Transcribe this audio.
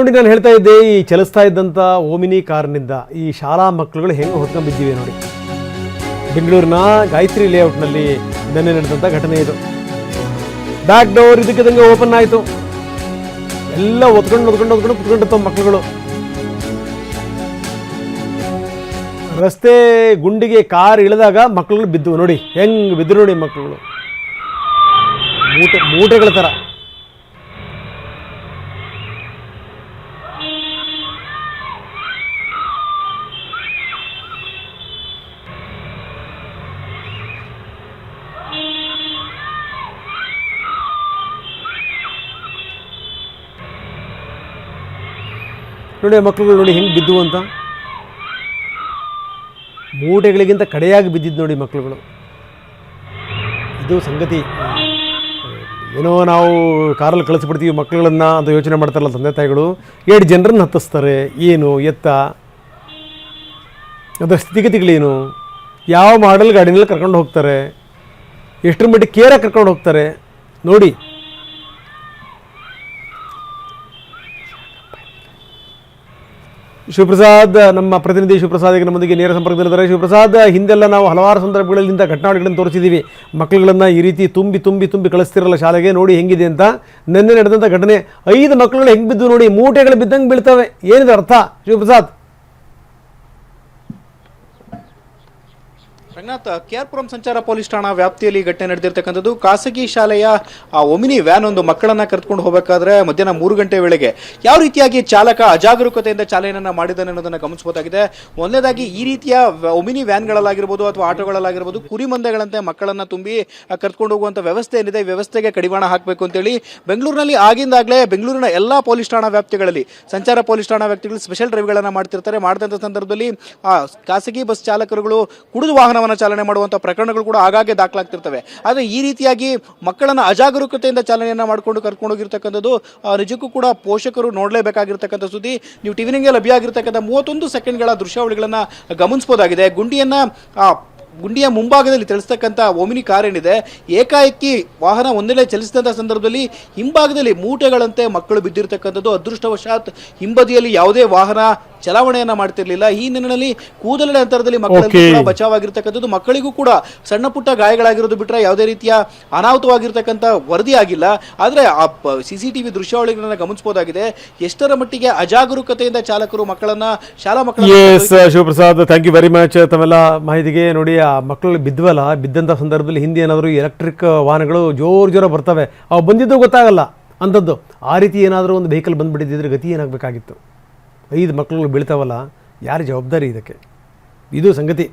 ನೋಡಿ ನಾನು ಹೇಳ್ತಾ ಇದ್ದೆ, ಈ ಚಲಿಸ್ತಾ ಇದ್ದಂಥ ಓಮಿನಿ ಕಾರ್ನಿಂದ ಈ ಶಾಲಾ ಮಕ್ಕಳುಗಳು ಹೆಂಗೆ ಹೊತ್ಕೊಂಡ್ಬಿದ್ದಿವೆ ನೋಡಿ. ಬೆಂಗಳೂರಿನ ಗಾಯತ್ರಿ ಲೇಔಟ್ನಲ್ಲಿ ನಿನ್ನೆ ನಡೆದಂಥ ಘಟನೆ ಇದು. ಬ್ಯಾಕ್ ಡೋರ್ ಇದಕ್ಕಿದಂಗೆ ಓಪನ್ ಆಯಿತು, ಎಲ್ಲ ಒತ್ಕೊಂಡು ಕುತ್ಕೊಂಡಿರ್ತಾವ ಮಕ್ಕಳುಗಳು. ರಸ್ತೆ ಗುಂಡಿಗೆ ಕಾರ್ ಇಳಿದಾಗ ಮಕ್ಕಳುಗಳು ಬಿದ್ದು ನೋಡಿ, ಹೆಂಗೆ ಬಿದ್ದು ನೋಡಿ ಮಕ್ಕಳುಗಳು, ಮೂಟೆಗಳ ಥರ. ನೋಡಿ ಮಕ್ಕಳುಗಳು ನೋಡಿ ಹೆಂಗೆ ಬಿದ್ದು ಅಂತ, ಮೂಟೆಗಳಿಗಿಂತ ಕಡೆಯಾಗಿ ಬಿದ್ದಿದ್ದು ನೋಡಿ ಮಕ್ಕಳುಗಳು. ಇದು ಸಂಗತಿ. ಏನೋ ನಾವು ಕಾರಲ್ಲಿ ಕಳಿಸ್ಬಿಡ್ತೀವಿ ಮಕ್ಕಳುಗಳನ್ನು ಅಂತ ಯೋಚನೆ ಮಾಡ್ತಾರಲ್ಲ ತಂದೆ ತಾಯಿಗಳು. 7 ಜನರನ್ನು ಹತ್ತಿಸ್ತಾರೆ, ಏನು ಎತ್ತ, ಅದರ ಸ್ಥಿತಿಗತಿಗಳೇನು, ಯಾವ ಮಾಡೆಲ್ ಗಾಡಿನಲ್ಲಿ ಕರ್ಕೊಂಡು ಹೋಗ್ತಾರೆ, ಎಷ್ಟರ ಮಟ್ಟಿಗೆ ಕೇರಾಗಿ ಕರ್ಕೊಂಡು ಹೋಗ್ತಾರೆ ನೋಡಿ. ಶಿವಪ್ರಸಾದ್, ನಮ್ಮ ಪ್ರತಿನಿಧಿ ಶಿವಪ್ರಸಾದ್ ಈಗ ನಮ್ಮೊಂದಿಗೆ ನೇರ ಸಂಪರ್ಕದಲ್ಲಿದ್ದಾರೆ. ಶಿವಪ್ರಸಾದ್, ಹಿಂದೆಲ್ಲ ನಾವು ಹಲವಾರು ಸಂದರ್ಭಗಳಲ್ಲಿ ಇಂಥ ಘಟನಾವಳಿಗಳನ್ನು ತೋರಿಸಿದ್ದೀವಿ. ಮಕ್ಕಳುಗಳನ್ನು ಈ ರೀತಿ ತುಂಬಿ ಕಳಿಸ್ತಿರಲ್ಲ ಶಾಲೆಗೆ, ನೋಡಿ ಹೆಂಗಿದೆ ಅಂತ. ನಿನ್ನೆ ನಡೆದಂಥ ಘಟನೆ, 5 ಮಕ್ಕಳುಗಳು ಹೆಂಗೆ ಬಿದ್ದು ನೋಡಿ, ಮೂಟೆಗಳು ಬಿದ್ದಂಗೆ ಬೀಳ್ತವೆ. ಏನಿದೆ ಅರ್ಥ ಶಿವಪ್ರಸಾದ್? ರಂಗನಾಥ್, ಕೆಆರ್ಪುರಂ ಸಂಚಾರ ಪೊಲೀಸ್ ಠಾಣಾ ವ್ಯಾಪ್ತಿಯಲ್ಲಿ ಘಟನೆ ನಡೆದಿರ್ತಕ್ಕಂಥದ್ದು. ಖಾಸಗಿ ಶಾಲೆಯ ಒಮಿನಿ ವ್ಯಾನ್ ಒಂದು ಮಕ್ಕಳನ್ನ ಕರೆದುಕೊಂಡು ಹೋಗಬೇಕಾದ್ರೆ ಮಧ್ಯಾಹ್ನ 3 ಗಂಟೆ ವೇಳೆಗೆ ಯಾವ ರೀತಿಯಾಗಿ ಚಾಲಕ ಅಜಾಗರೂಕತೆಯಿಂದ ಚಾಲನೆಯನ್ನ ಮಾಡಿದ್ದಾನೆ ಅನ್ನೋದನ್ನ ಗಮನಿಸಬಹುದಾಗಿದೆ. ಮೊದಲನೇದಾಗಿ ಈ ರೀತಿಯ ಒಮಿನಿ ವ್ಯಾನ್ಗಳಲ್ಲಾಗಿರ್ಬೋದು ಅಥವಾ ಆಟೋಗಳಲ್ಲಾಗಿರ್ಬೋದು ಕುರಿಮಂದೆಗಳಂತೆ ಮಕ್ಕಳನ್ನ ತುಂಬಿ ಕರೆದುಕೊಂಡು ಹೋಗುವಂತ ವ್ಯವಸ್ಥೆ ಏನಿದೆ, ಈ ವ್ಯವಸ್ಥೆಗೆ ಕಡಿವಾಣ ಹಾಕಬೇಕು ಅಂತೇಳಿ ಬೆಂಗಳೂರಿನಲ್ಲಿ ಆಗಿಂದಾಗಲೇ ಬೆಂಗಳೂರಿನ ಎಲ್ಲಾ ಪೊಲೀಸ್ ಠಾಣಾ ವ್ಯಾಪ್ತಿಗಳಲ್ಲಿ, ಸಂಚಾರ ಪೊಲೀಸ್ ಠಾಣಾ ವ್ಯಾಪ್ತಿಗಳಲ್ಲಿ ಸ್ಪೆಷಲ್ ಡ್ರೈವ್ಗಳನ್ನ ಮಾಡ್ತಿರ್ತಾರೆ. ಮಾಡಿದಂಥ ಸಂದರ್ಭದಲ್ಲಿ ಖಾಸಗಿ ಬಸ್ ಚಾಲಕರುಗಳು ಕುಡಿದು ವಾಹನವನ್ನು ಚಾಲನೆ ಮಾಡುವಂತಹ ಪ್ರಕರಣಗಳು ಕೂಡ ಆಗಾಗ್ಗೆ ದಾಖಲಾಗ್ತಿರ್ತವೆ. ಆದರೆ ಈ ರೀತಿಯಾಗಿ ಮಕ್ಕಳನ್ನ ಅಜಾಗರೂಕತೆಯಿಂದ ಚಾಲನೆಯನ್ನ ಮಾಡಿಕೊಂಡು ಕರ್ಕೊಂಡು ಹೋಗಿರ್ತಕ್ಕಂಥದ್ದು ನಿಜಕ್ಕೂ ಕೂಡ ಪೋಷಕರು ನೋಡಲೇಬೇಕಾಗಿರ್ತಕ್ಕಂಥ ಸುದ್ದಿ. ನೀವು ಟಿವಿನಿಂಗ್ ಲಭ್ಯ ಆಗಿರ್ತಕ್ಕಂಥ 31 ಸೆಕೆಂಡ್ಗಳ ದೃಶ್ಯಾವಳಿಗಳನ್ನ ಗಮನಿಸಬಹುದಾಗಿದೆ. ಗುಂಡಿಯ ಮುಂಭಾಗದಲ್ಲಿ ಚಲಿಸ್ತಕ್ಕಂಥ ಓಮಿನಿ ಕಾರ್ ಏನಿದೆ, ಏಕಾಏಕಿ ವಾಹನ ಒಂದೆಡೆ ಚಲಿಸಿದಂಥ ಸಂದರ್ಭದಲ್ಲಿ ಹಿಂಭಾಗದಲ್ಲಿ ಮೂಟೆಗಳಂತೆ ಮಕ್ಕಳು ಬಿದ್ದಿರ್ತಕ್ಕಂಥದ್ದು. ಅದೃಷ್ಟವಶಾತ್ ಹಿಂಬದಿಯಲ್ಲಿ ಯಾವುದೇ ವಾಹನ ಚಲಾವಣೆಯನ್ನ ಮಾಡ್ತಿರ್ಲಿಲ್ಲ. ಈ ಹಿನ್ನೆಲೆಯಲ್ಲಿ ಕೂದಲಿನ ಅಂತರದಲ್ಲಿ ಮಕ್ಕಳು ಬಚಾವಾಗಿರ್ತಕ್ಕಂಥದ್ದು. ಮಕ್ಕಳಿಗೂ ಕೂಡ ಸಣ್ಣ ಪುಟ್ಟ ಗಾಯಗಳಾಗಿರೋದು ಬಿಟ್ಟರೆ ಯಾವುದೇ ರೀತಿಯ ಅನಾಹುತವಾಗಿರ್ತಕ್ಕಂಥ ವರದಿ ಆಗಿಲ್ಲ. ಆದರೆ ಆ CCTV ದೃಶ್ಯಾವಳಿಗಳನ್ನ ಗಮನಿಸಬಹುದಾಗಿದೆ. ಎಷ್ಟರ ಮಟ್ಟಿಗೆ ಅಜಾಗರೂಕತೆಯಿಂದ ಚಾಲಕರು ಶಾಲಾ ಮಕ್ಕಳು. Shivaprasad, thank you very much ತಮ್ಮೆಲ್ಲ ಮಾಹಿತಿಗೆ. ನೋಡಿ, ಆ ಮಕ್ಕಳು ಬಿದ್ವಲ್ಲ, ಬಿದ್ದಂಥ ಸಂದರ್ಭದಲ್ಲಿ ಹಿಂದೆ ಏನಾದರೂ ಎಲೆಕ್ಟ್ರಿಕ್ ವಾಹನಗಳು ಜೋರು ಬರ್ತವೆ, ಅವು ಬಂದಿದ್ದು ಗೊತ್ತಾಗಲ್ಲ ಅಂಥದ್ದು. ಆ ರೀತಿ ಏನಾದರೂ ಒಂದು ವೆಹಿಕಲ್ ಬಂದುಬಿಟ್ಟಿದ್ದರೆ ಗತಿ ಏನಾಗಬೇಕಾಗಿತ್ತು? 5 ಮಕ್ಕಳುಗಳು ಬೀಳ್ತಾವಲ್ಲ, ಯಾರು ಜವಾಬ್ದಾರಿ ಇದಕ್ಕೆ? ಇದು ಸಂಗತಿ.